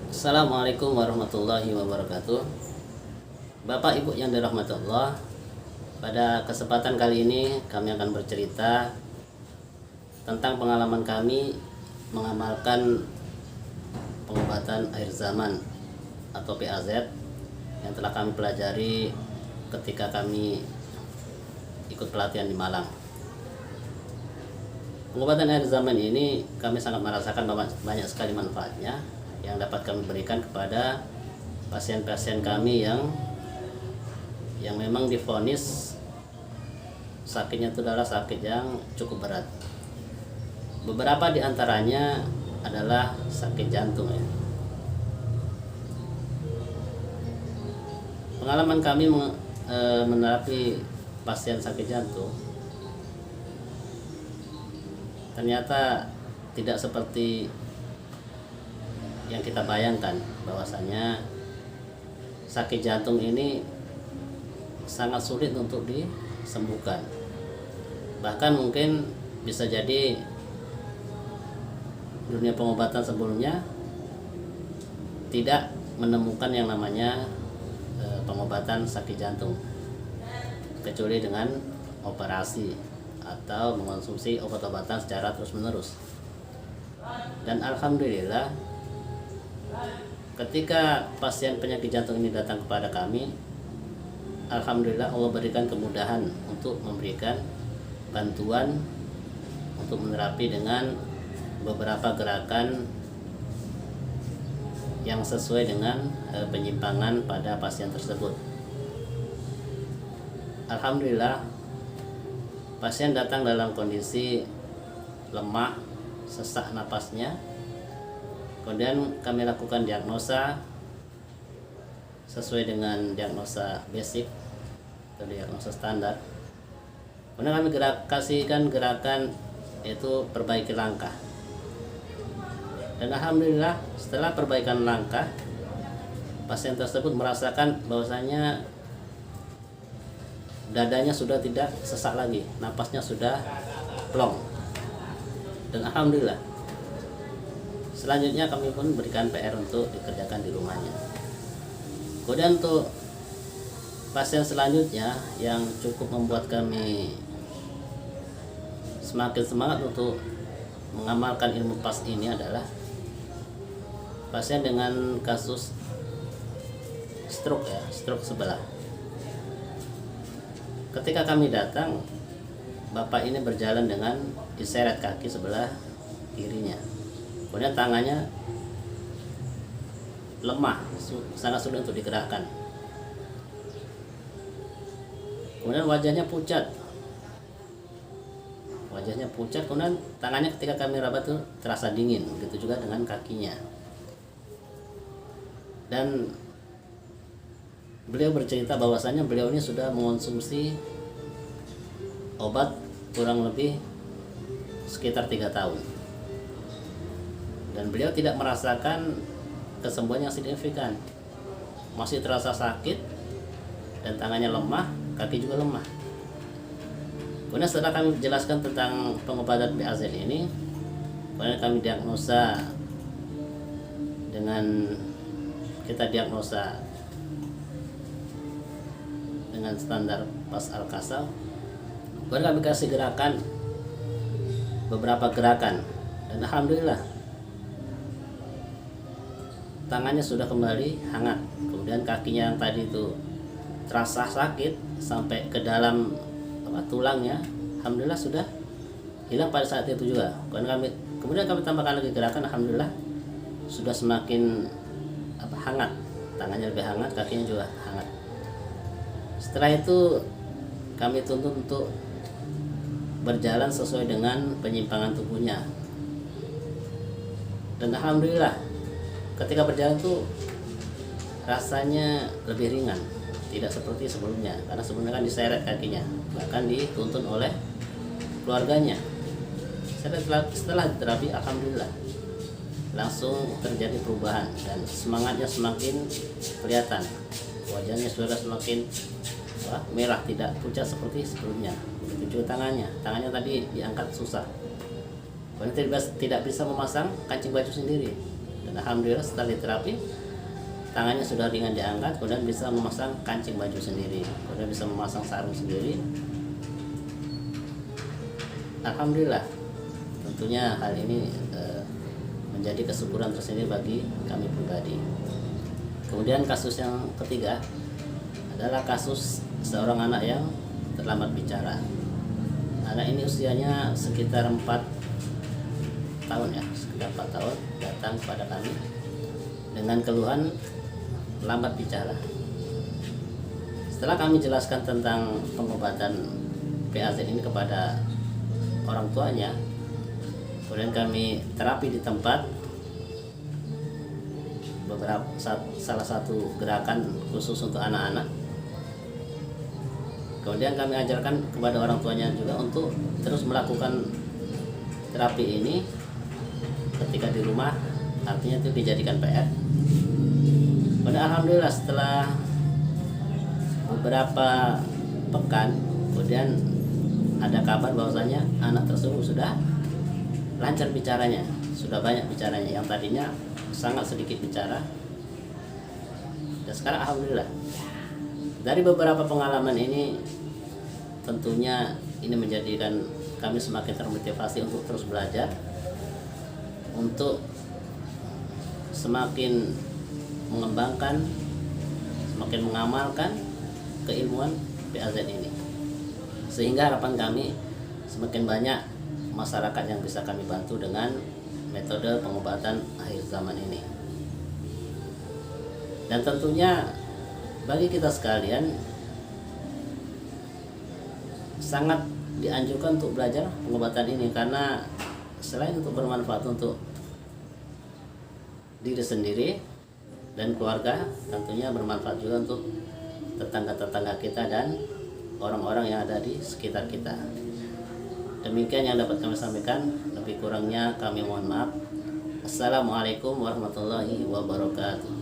Assalamualaikum warahmatullahi wabarakatuh. Bapak Ibu yang dirahmati Allah, pada kesempatan kali ini kami akan bercerita tentang pengalaman kami mengamalkan pengobatan akhir zaman atau PAZ yang telah kami pelajari ketika kami ikut pelatihan di Malang. Pengobatan akhir zaman ini kami sangat merasakan banyak sekali manfaatnya yang dapat kami berikan kepada pasien-pasien kami yang memang divonis sakitnya itu adalah sakit yang cukup berat. Beberapa di antaranya adalah sakit jantung ya. Pengalaman kami menerapi pasien sakit jantung ternyata tidak seperti yang kita bayangkan, bahwasanya sakit jantung ini sangat sulit untuk disembuhkan. Bahkan mungkin bisa jadi dunia pengobatan sebelumnya tidak menemukan yang namanya pengobatan sakit jantung kecuali dengan operasi atau mengonsumsi obat-obatan secara terus-menerus. Dan alhamdulillah ketika pasien penyakit jantung ini datang kepada kami, alhamdulillah Allah berikan kemudahan untuk memberikan bantuan untuk menerapi dengan beberapa gerakan yang sesuai dengan penyimpangan pada pasien tersebut. Alhamdulillah pasien datang dalam kondisi lemah, sesak napasnya. Kemudian kami lakukan diagnosa sesuai dengan diagnosa basic atau diagnosa standar. Kemudian kami kasihkan gerakan yaitu perbaiki langkah. Dan alhamdulillah setelah perbaikan langkah, pasien tersebut merasakan bahwasanya dadanya sudah tidak sesak lagi, napasnya sudah plong. Dan alhamdulillah selanjutnya kami pun berikan PR untuk dikerjakan di rumahnya. Kemudian untuk pasien selanjutnya yang cukup membuat kami semakin semangat untuk mengamalkan ilmu PAS ini adalah pasien dengan kasus stroke ya, stroke sebelah. Ketika kami datang, bapak ini berjalan dengan diseret kaki sebelah kirinya. Kemudian tangannya lemah, sangat sulit untuk digerakkan. Kemudian wajahnya pucat. Kemudian tangannya ketika kami rabat itu terasa dingin. Begitu juga dengan kakinya. Dan beliau bercerita bahwasanya beliau ini sudah mengonsumsi obat kurang lebih sekitar 3 tahun. Dan beliau tidak merasakan kesembuhan yang signifikan, masih terasa sakit dan tangannya lemah, kaki juga lemah. Kemudian setelah kami jelaskan tentang pengobatan PAZ ini, kemudian kami diagnosa dengan standar PAS Al-Kasal. Kemudian kami kasih beberapa gerakan, dan alhamdulillah tangannya sudah kembali hangat. Kemudian kakinya yang tadi itu terasa sakit sampai ke dalam tulangnya, alhamdulillah sudah hilang pada saat itu juga. Kemudian kami tambahkan lagi gerakan, alhamdulillah sudah semakin hangat, tangannya lebih hangat, kakinya juga hangat. Setelah itu kami tuntut untuk berjalan sesuai dengan penyimpangan tubuhnya. Dan alhamdulillah ketika berjalan tuh rasanya lebih ringan, tidak seperti sebelumnya, karena sebelumnya kan diseret kakinya, bahkan dituntun oleh keluarganya. Setelah terapi, alhamdulillah langsung terjadi perubahan dan semangatnya semakin kelihatan, wajahnya sudah semakin merah, tidak pucat seperti sebelumnya. Begitu juga tangannya tadi diangkat susah, karena tidak bisa memasang kancing baju sendiri. Dan alhamdulillah setelah diterapi, tangannya sudah ringan diangkat, kemudian bisa memasang kancing baju sendiri, kemudian bisa memasang sarung sendiri. Alhamdulillah, tentunya hal ini menjadi kesyukuran tersendiri bagi kami pribadi. Kemudian kasus yang ketiga adalah kasus seorang anak yang terlambat bicara. Anak ini usianya sekitar 4 tahun ya, sekitar 4 tahun, datang kepada kami dengan keluhan lambat bicara. Setelah kami jelaskan tentang pengobatan PAZ ini kepada orang tuanya, kemudian kami terapi di tempat, salah satu gerakan khusus untuk anak-anak. Kemudian kami ajarkan kepada orang tuanya juga untuk terus melakukan terapi ini ketika di rumah, artinya itu dijadikan PR. Pada alhamdulillah setelah beberapa pekan kemudian ada kabar bahwasanya anak tersebut sudah lancar bicaranya, sudah banyak bicaranya, yang tadinya sangat sedikit bicara. Dan sekarang alhamdulillah dari beberapa pengalaman ini, tentunya ini menjadikan kami semakin termotivasi untuk terus belajar, untuk semakin mengembangkan, semakin mengamalkan keilmuan PAZ ini, sehingga harapan kami semakin banyak masyarakat yang bisa kami bantu dengan metode pengobatan akhir zaman ini. Dan tentunya bagi kita sekalian sangat dianjurkan untuk belajar pengobatan ini, karena selain untuk bermanfaat untuk diri sendiri dan keluarga, tentunya bermanfaat juga untuk tetangga-tetangga kita dan orang-orang yang ada di sekitar kita. Demikian yang dapat kami sampaikan, lebih kurangnya kami mohon maaf. Assalamualaikum warahmatullahi wabarakatuh.